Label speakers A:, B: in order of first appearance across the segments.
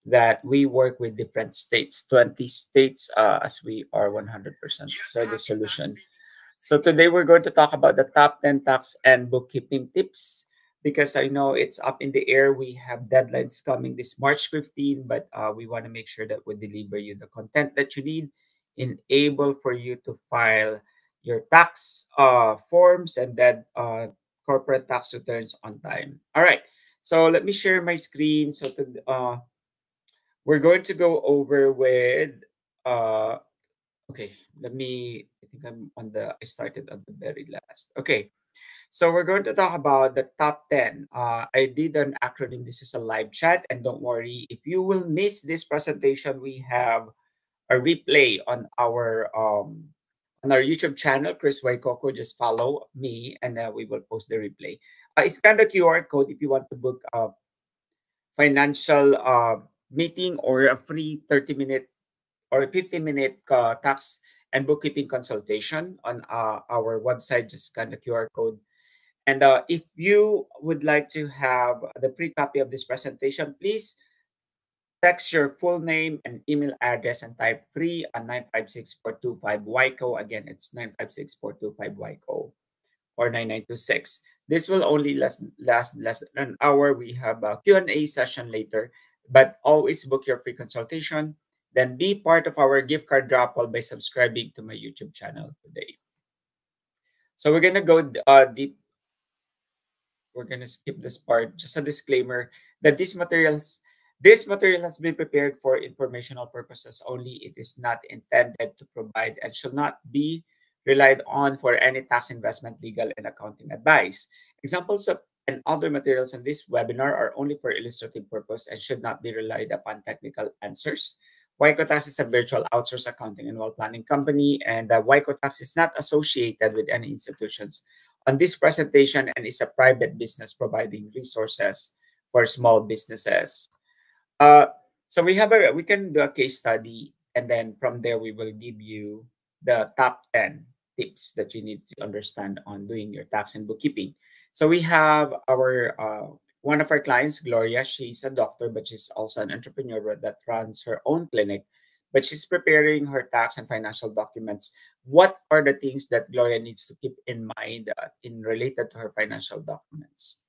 A: that we work with different states, 20 states, as we are 100% service solution. So today we're going to talk about the top 10 tax and bookkeeping tips because I know it's up in the air. We have deadlines coming this March 15, but we want to make sure that we deliver you the content that you need, enable for you to file your tax forms and then corporate tax returns on time. All right. So let me share my screen. So we're going to go over with uh, okay, let me, I think I started at the very last. Okay, so we're going to talk about the top 10. I did an acronym. This is a live chat. And don't worry, if you will miss this presentation, we have a replay on our YouTube channel, Chris Waikoko. Just follow me and we will post the replay. Scan the QR code if you want to book a financial meeting or a free 30-minute or a 15-minute tax and bookkeeping consultation on our website. Just scan the QR code. And if you would like to have the free copy of this presentation, please text your full name and email address and type free on 956-425 WICO. Again, it's 956-425 WICO or 9926. This will only last less than an hour. We have a Q&A session later, but always book your free consultation. Then be part of our gift card raffle by subscribing to my YouTube channel today. So we're gonna go deep. We're gonna skip this part. Just a disclaimer that this material has been prepared for informational purposes only. It is not intended to provide and should not be relied on for any tax, investment, legal, and accounting advice. Examples of and other materials in this webinar are only for illustrative purpose and should not be relied upon technical answers. Wycotax is a virtual outsourced accounting and wealth planning company, and Wycotax is not associated with any institutions on this presentation and is a private business providing resources for small businesses. Uh, so we can do a case study, and then from there we will give you the top 10 tips that you need to understand on doing your tax and bookkeeping. So we have our one of our clients, Gloria. She's a doctor, but she's also an entrepreneur that runs her own clinic. But she's preparing her tax and financial documents. What are the things that Gloria needs to keep in mind in related to her financial documents?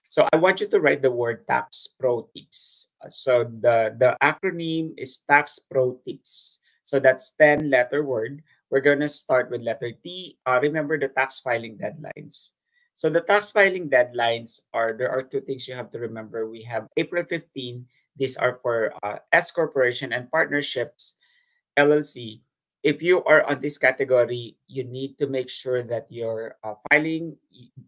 A: So I want you to write the word tax pro tips. So the acronym is tax pro tips. So that's 10 letter word. We're going to start with letter T. Remember the tax filing deadlines. So the tax filing deadlines there are two things you have to remember. We have April 15. These are for S corporation and partnerships, LLC. If you are on this category, you need to make sure that you're filing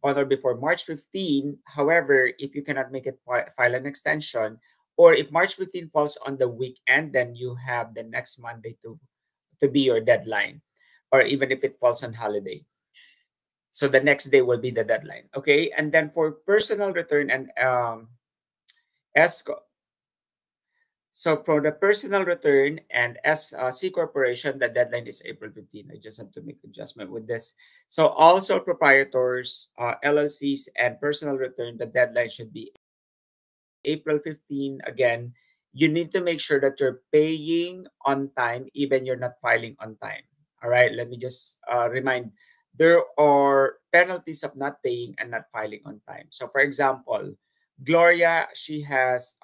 A: on or before March 15. However, if you cannot make it, file an extension, or if March 15 falls on the weekend, then you have the next Monday to be your deadline, or even if it falls on holiday. So the next day will be the deadline. Okay. And then for personal return and S So for the personal return and as C corporation, the deadline is April 15. I just have to make adjustment with this. So also proprietors, LLCs, and personal return, the deadline should be April 15. Again, you need to make sure that you're paying on time, even you're not filing on time. All right, let me just remind, there are penalties of not paying and not filing on time. So for example, Gloria, she has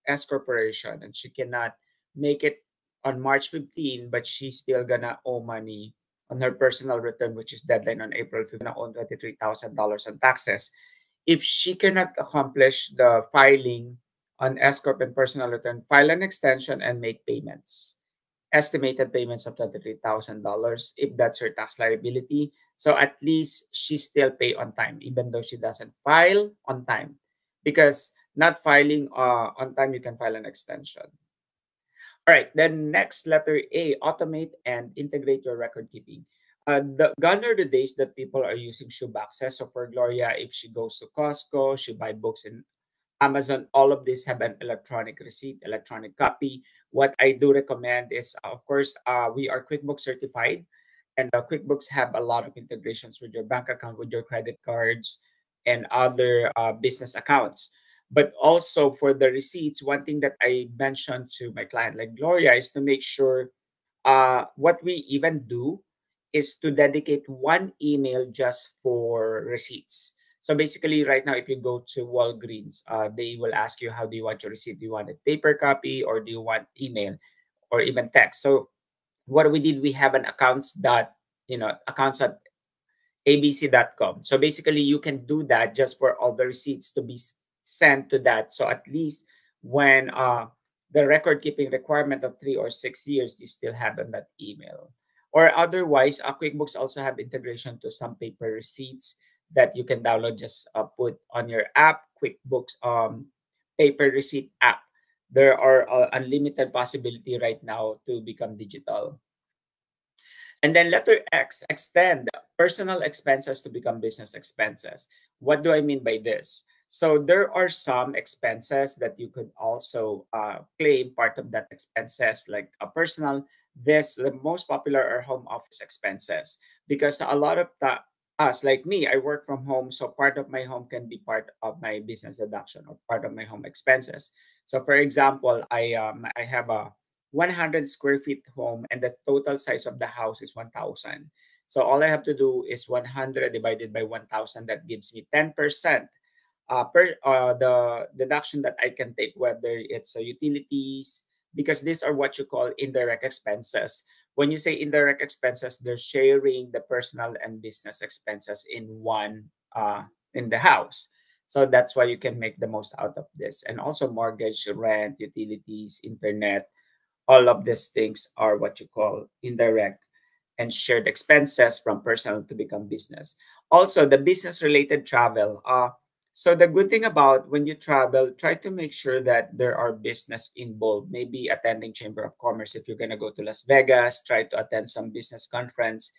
A: S corporation and she cannot make it on March 15, but she's still gonna owe money on her personal return, which is deadline on April 15, gonna owe $23,000 on taxes. If she cannot accomplish the filing on S corp and personal return, file an extension and make payments. Estimated payments of $23,000 if that's her tax liability. So at least she still pay on time, even though she doesn't file on time, because not filing on time, you can file an extension. All right, then next letter A, automate and integrate your record keeping. Gone are the days that people are using shoeboxes. So for Gloria, if she goes to Costco, she buy books in Amazon, all of these have an electronic receipt, electronic copy. What I do recommend is, of course, we are QuickBooks certified, and QuickBooks have a lot of integrations with your bank account, with your credit cards, and other business accounts. But also for the receipts, one thing that I mentioned to my client like Gloria is to make sure what we even do is to dedicate one email just for receipts. So basically, right now, if you go to Walgreens, they will ask you, how do you want your receipt? Do you want a paper copy or do you want email or even text? So what we did, we have an accounts at abc.com. So basically, you can do that just for all the receipts to be sent to that. So at least when the record keeping requirement of 3 or 6 years, you still have on that email. Or otherwise, QuickBooks also have integration to some paper receipts that you can download. Just put on your app, QuickBooks paper receipt app. There are unlimited possibility right now to become digital. And then letter X, extend personal expenses to become business expenses. What do I mean by this? So there are some expenses that you could also claim part of that expenses, like a personal. The most popular are home office expenses because a lot of us, like me, I work from home, so part of my home can be part of my business deduction or part of my home expenses. So, for example, I have a 100 square feet home and the total size of the house is 1,000. So all I have to do is 100 divided by 1,000. That gives me 10% per the deduction that I can take, whether it's utilities, because these are what you call indirect expenses. When you say indirect expenses, they're sharing the personal and business expenses in one in the house. So that's why you can make the most out of this. And also mortgage, rent, utilities, internet, all of these things are what you call indirect and shared expenses from personal to become business. Also, the business related travel. So the good thing about when you travel, try to make sure that there are business involved. Maybe attending Chamber of Commerce if you're gonna go to Las Vegas. Try to attend some business conference,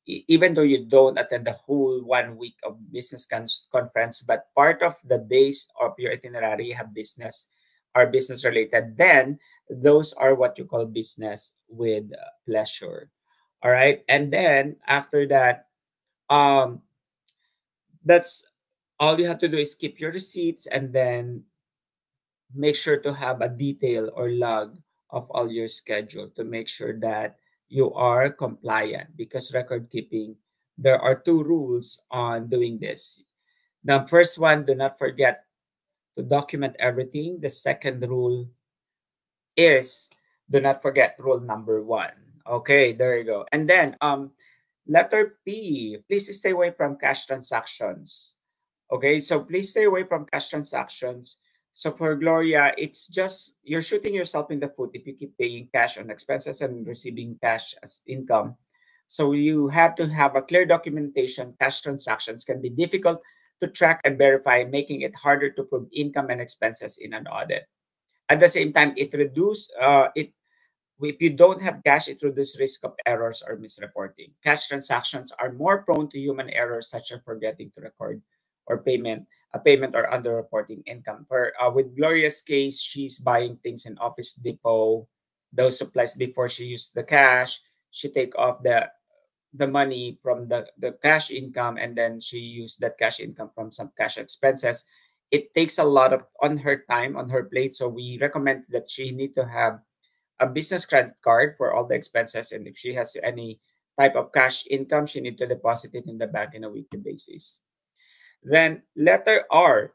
A: even though you don't attend the whole 1 week of business conference, but part of the days of your itinerary have business are business related. Then those are what you call business with pleasure. All right, and then after that, um, that's all you have to do is keep your receipts and then make sure to have a detail or log of all your schedule to make sure that you are compliant, because record keeping, there are two rules on doing this. The first one, do not forget to document everything. The second rule is do not forget rule number one. Okay, there you go. And then letter P, please stay away from cash transactions. Okay, so please stay away from cash transactions. So for Gloria, it's just you're shooting yourself in the foot if you keep paying cash on expenses and receiving cash as income. So you have to have a clear documentation. Cash transactions can be difficult to track and verify, making it harder to prove income and expenses in an audit. At the same time, it if you don't have cash, it reduces risk of errors or misreporting. Cash transactions are more prone to human errors, such as forgetting to record or payment or underreporting income. With Gloria's case, she's buying things in Office Depot, those supplies before she used the cash. She take off the money from the cash income, and then she used that cash income from some cash expenses. It takes a lot of on her time on her plate, so we recommend that she need to have a business credit card for all the expenses, and if she has any type of cash income, she need to deposit it in the bank on a weekly basis. Then letter R,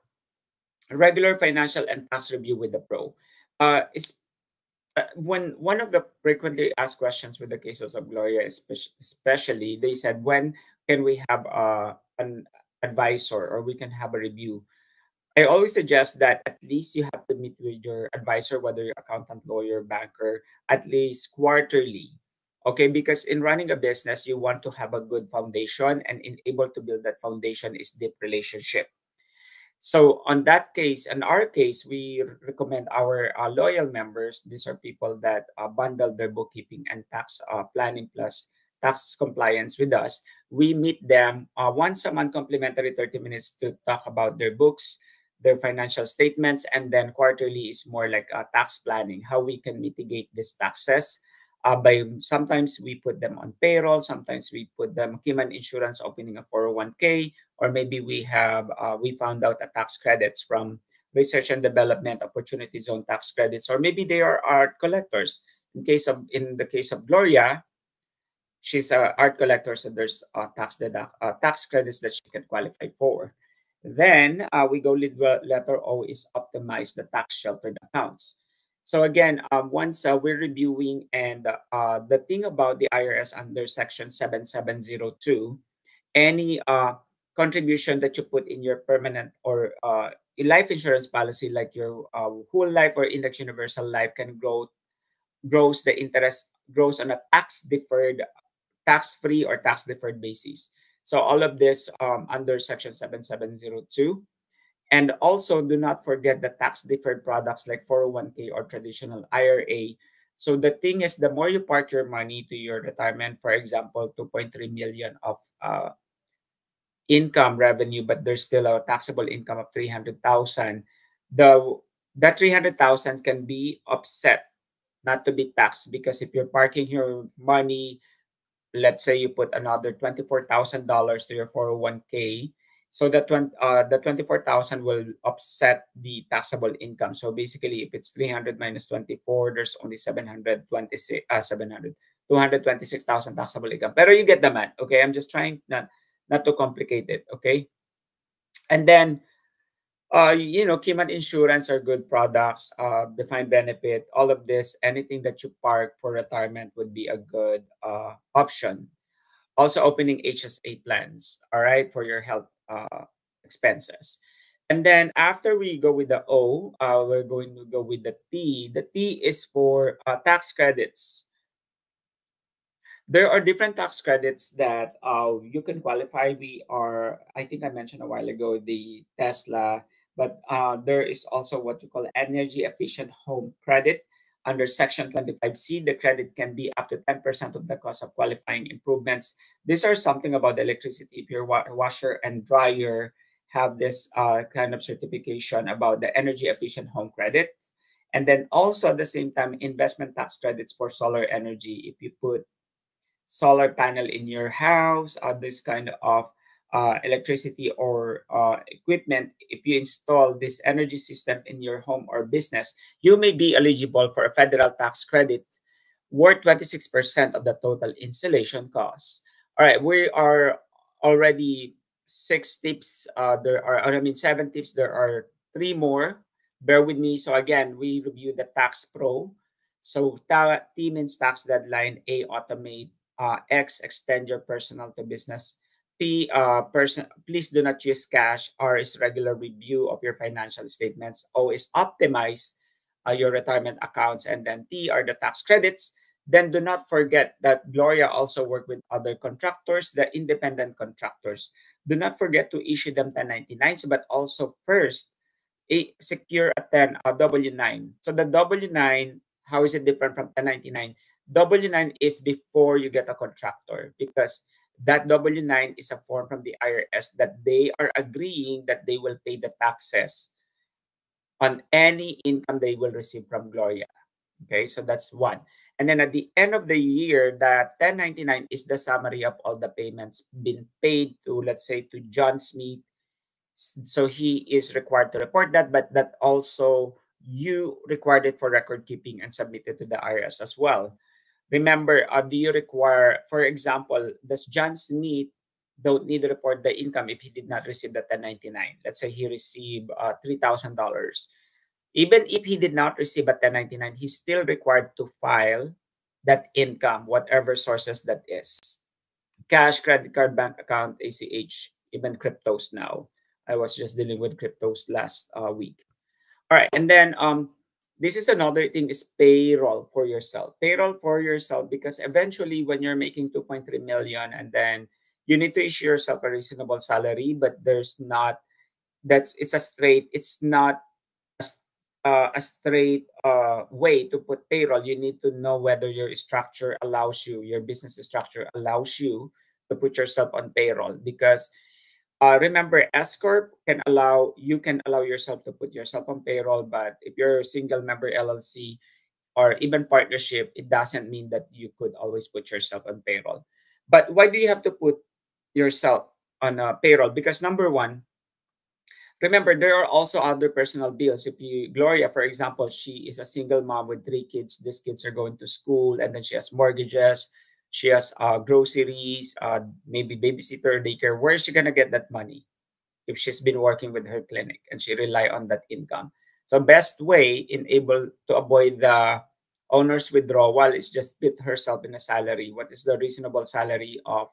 A: regular financial and tax review with the pro. Is when one of the frequently asked questions with the cases of Gloria, especially, they said, when can we have an advisor or we can have a review? I always suggest that at least you have to meet with your advisor, whether you're accountant, lawyer, banker, at least quarterly. Okay, because in running a business, you want to have a good foundation, and in able to build that foundation is deep relationship. So on that case, in our case, we recommend our loyal members. These are people that bundle their bookkeeping and tax planning plus tax compliance with us. We meet them once a month, complimentary 30 minutes to talk about their books, their financial statements, and then quarterly is more like tax planning, how we can mitigate these taxes. By sometimes we put them on payroll, sometimes we put them human insurance, opening a 401k, or maybe we found out a tax credits from research and development opportunity zone tax credits, or maybe they are art collectors. In the case of Gloria, she's an art collector, so there's tax credits that she can qualify for. Then we go with letter O is optimize the tax sheltered accounts. So again, once we're reviewing, and the thing about the IRS under Section 7702, any contribution that you put in your permanent or life insurance policy, like your whole life or index universal life, can grows the interest grows on a tax-free or tax-deferred basis. So all of this under Section 7702. And also do not forget the tax-deferred products like 401k or traditional IRA. So the thing is, the more you park your money to your retirement, for example, 2.3 million of income revenue, but there's still a taxable income of 300,000, the that 300,000 can be offset, not to be taxed, because if you're parking your money, let's say you put another $24,000 to your 401k, so the 24,000 will offset the taxable income. So basically, if it's 300 minus 24, there's only 226,000 taxable income. Pero you get the math, okay? I'm just trying not to complicate it, okay? And then Keyman Insurance are good products, defined benefit, all of this, anything that you park for retirement would be a good option. Also opening HSA plans, all right, for your health expenses. And then after we go with the O, we're going to go with the T. The T is for tax credits. There are different tax credits that you can qualify. I think I mentioned a while ago, the Tesla, but there is also what you call energy efficient home credit. Under Section 25C, the credit can be up to 10% of the cost of qualifying improvements. These are something about the electricity. If your washer and dryer have this kind of certification about the energy efficient home credit. And then also at the same time, investment tax credits for solar energy. If you put solar panel in your house, this kind of electricity or equipment, if you install this energy system in your home or business, you may be eligible for a federal tax credit worth 26% of the total installation costs. All right, we are already 6 tips. Seven tips. There are 3 more. Bear with me. So again, we review the Tax Pro. So T means tax deadline. A, automate. X, extend your personal to business. P, please do not use cash. R is regular review of your financial statements. O is optimize your retirement accounts. And then T are the tax credits. Then do not forget that Gloria also worked with other contractors, the independent contractors. Do not forget to issue them 1099s, but also first secure a W-9. So the W-9, how is it different from 1099? W-9 is before you get a contractor, because that W-9 is a form from the IRS that they are agreeing that they will pay the taxes on any income they will receive from Gloria. Okay, so that's one. And then at the end of the year, that 1099 is the summary of all the payments been paid to, let's say, to John Smith. So he is required to report that, but that also you required it for record keeping and submitted to the IRS as well. Remember, do you require, for example, does John Smith don't need to report the income if he did not receive the 1099? Let's say he received $3,000. Even if he did not receive a 1099, he's still required to file that income, whatever sources that is. Cash, credit card, bank account, ACH, even cryptos now. I was just dealing with cryptos last week. All right, and then this is another thing, is payroll for yourself. Payroll for yourself, because eventually when you're making 2.3 million and then you need to issue yourself a reasonable salary, but there's not, it's not a straight way to put payroll. You need to know whether your structure allows you, your business structure allows you to put yourself on payroll, because remember, S corp can allow yourself to put yourself on payroll, but if you're a single member LLC or even partnership, it doesn't mean that you could always put yourself on payroll. But why do you have to put yourself on a payroll? Because number one, Remember, there are also other personal bills. If you, Gloria, for example, she is a single mom with 3 kids. These kids are going to school, and then she has mortgages, she has groceries, maybe babysitter, daycare. Where is she gonna get that money if she's been working with her clinic and she rely on that income? So best way in able to avoid the owner's withdrawal is just put herself in a salary. What is the reasonable salary of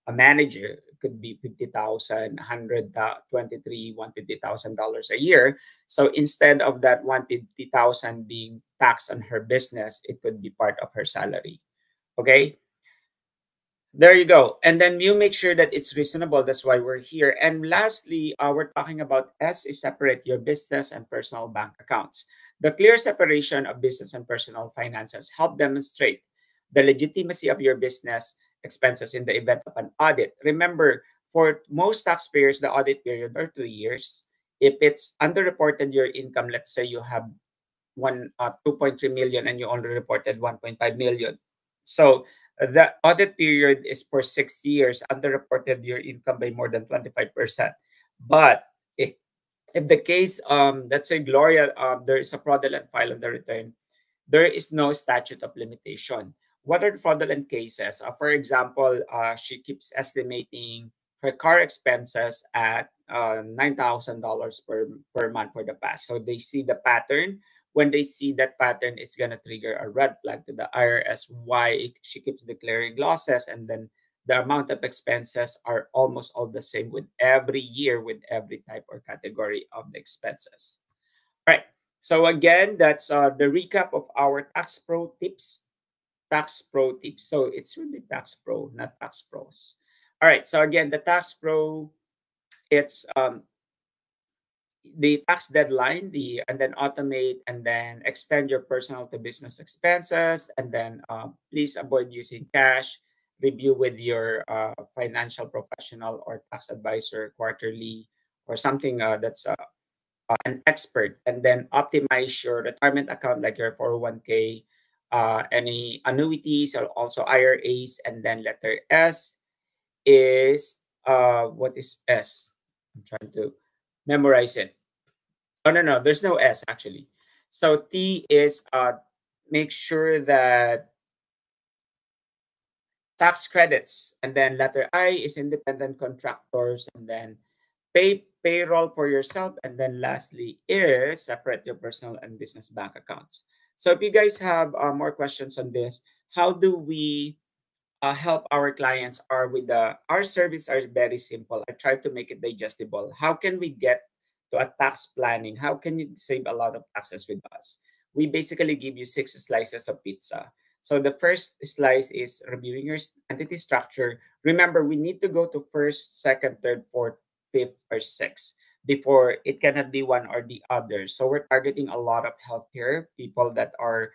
A: a manager? It could be 50,000, 123, $150,000 a year. So instead of that 150,000 being taxed on her business, it could be part of her salary. Okay, there you go. And then you make sure that it's reasonable. That's why we're here. And lastly, we're talking about S is separate your business and personal bank accounts. The clear separation of business and personal finances help demonstrate the legitimacy of your business expenses in the event of an audit. Remember, for most taxpayers, the audit period are 2 years. If it's underreported your income, let's say you have 2.3 million and you only reported 1.5 million. So the audit period is for 6 years, underreported your income by more than 25%. But if the case, let's say Gloria, there is a fraudulent file on the return, there is no statute of limitation. What are the fraudulent cases? For example, she keeps estimating her car expenses at $9,000 per month for the past. So they see the pattern. When they see that pattern, it's going to trigger a red flag to the IRS why she keeps declaring losses, and then the amount of expenses are almost all the same with every year with every type or category of the expenses. All right. So again, that's the recap of our Tax Pro tips. Tax Pro tips. So it's really Tax Pro, not Tax Pros. All right. So again, the Tax Pro, it's the tax deadline, and then automate and then extend your personal to business expenses, and then please avoid using cash. Review with your financial professional or tax advisor quarterly or something that's an expert, and then optimize your retirement account like your 401k, any annuities or also IRAs, and then letter S is what is S? I'm trying to memorize it. Oh no, there's no S actually. So T is make sure that tax credits, and then letter I is independent contractors, and then payroll for yourself, and then lastly is separate your personal and business bank accounts. So if you guys have more questions on this, how do we help our clients? Are with the our service are very simple. I try to make it digestible. How can we get to a tax planning? How can you save a lot of taxes with us? We basically give you 6 slices of pizza. So the first slice is reviewing your entity structure. Remember, we need to go to first, second, third, fourth, fifth, or sixth before it cannot be one or the other. So we're targeting a lot of healthcare people that are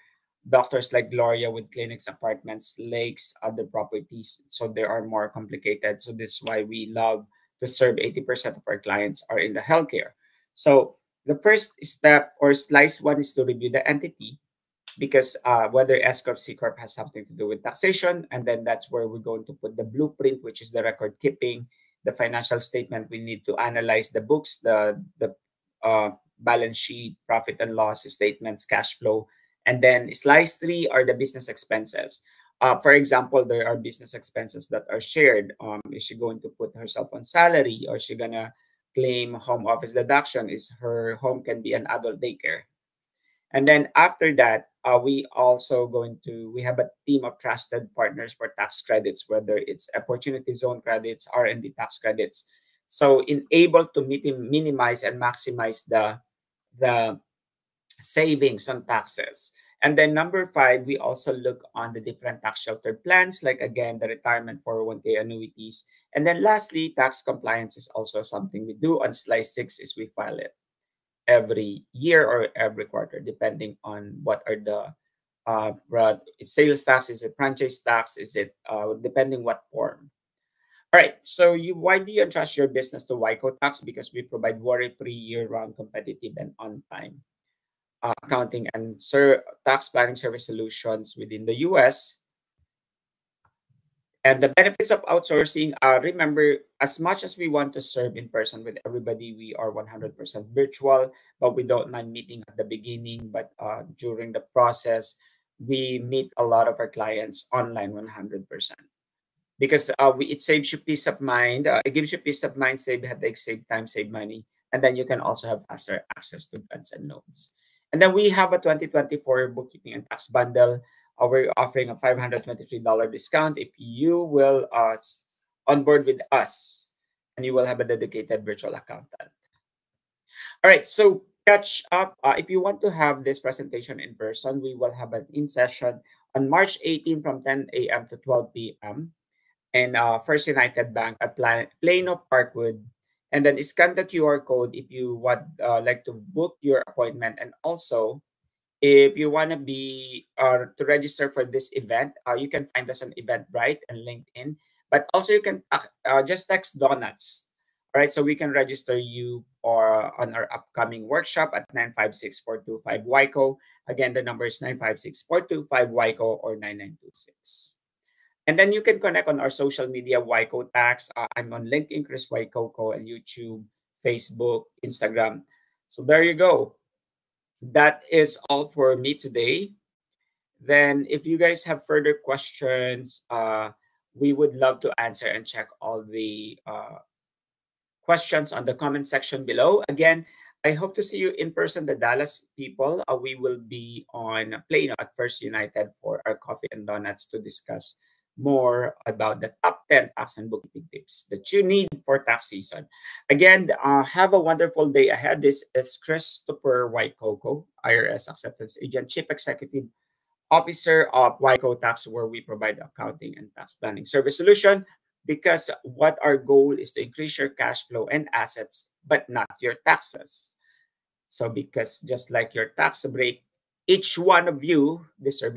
A: doctors like Gloria with clinics, apartments, lakes, other properties. So they are more complicated. So this is why we love to serve 80% of our clients are in the healthcare. So the first step or slice one is to review the entity, because whether S Corp, C Corp has something to do with taxation. And then that's where we're going to put the blueprint, which is the record keeping, the financial statement. We need to analyze the books, the balance sheet, profit and loss statements, cash flow. And then slice three are the business expenses. For example, there are business expenses that are shared. Is she going to put herself on salary, or is she gonna claim home office deduction? Is her home can be an adult daycare? And then after that, we have a team of trusted partners for tax credits, whether it's opportunity zone credits, R&D tax credits. So in able to minimize and maximize the savings on taxes. And then number 5, we also look on the different tax sheltered plans, like again, the retirement 401k annuities. And then lastly, tax compliance is also something we do. On slice 6 is we file it every year or every quarter, depending on what are the sales tax, is it franchise tax, is it depending what form. All right, so why do you entrust your business to Wyco Tax? Because we provide worry-free, year-round, competitive, and on-time accounting and tax planning service solutions within the U.S. And the benefits of outsourcing, remember, as much as we want to serve in person with everybody, we are 100% virtual, but we don't mind meeting at the beginning. But during the process, we meet a lot of our clients online 100%. Because it saves you peace of mind. It gives you peace of mind, save headaches, save time, save money. And then you can also have faster access to funds and loans. And then we have a 2024 bookkeeping and tax bundle. We're offering a $523 discount if you will on board with us, and you will have a dedicated virtual accountant. All right, so catch up. If you want to have this presentation in person, we will have an in-session on March 18 from 10 a.m. to 12 p.m. and First United Bank at Plano Parkwood. And then scan the QR code if you would like to book your appointment. And also, if you want to be to register for this event, you can find us on Eventbrite and LinkedIn. But also, you can just text Donuts. All right, so we can register you or on our upcoming workshop at 956-425 WICO. Again, the number is 956-425 WICO or 9926. And then you can connect on our social media, YCO Tax. I'm on LinkedIn, Chris Y Coco, and YouTube, Facebook, Instagram. So there you go. That is all for me today. Then if you guys have further questions, we would love to answer and check all the questions on the comment section below. Again, I hope to see you in person, the Dallas people. We will be on Plano at First United for our coffee and donuts to discuss more about the top 10 tax and bookkeeping tips that you need for tax season. Again, have a wonderful day ahead. This is Christopher White Coco, IRS Acceptance Agent, Chief Executive Officer of YCO Tax, where we provide accounting and tax planning service solution, because what our goal is to increase your cash flow and assets, but not your taxes. So because just like your tax break, each one of you deserve a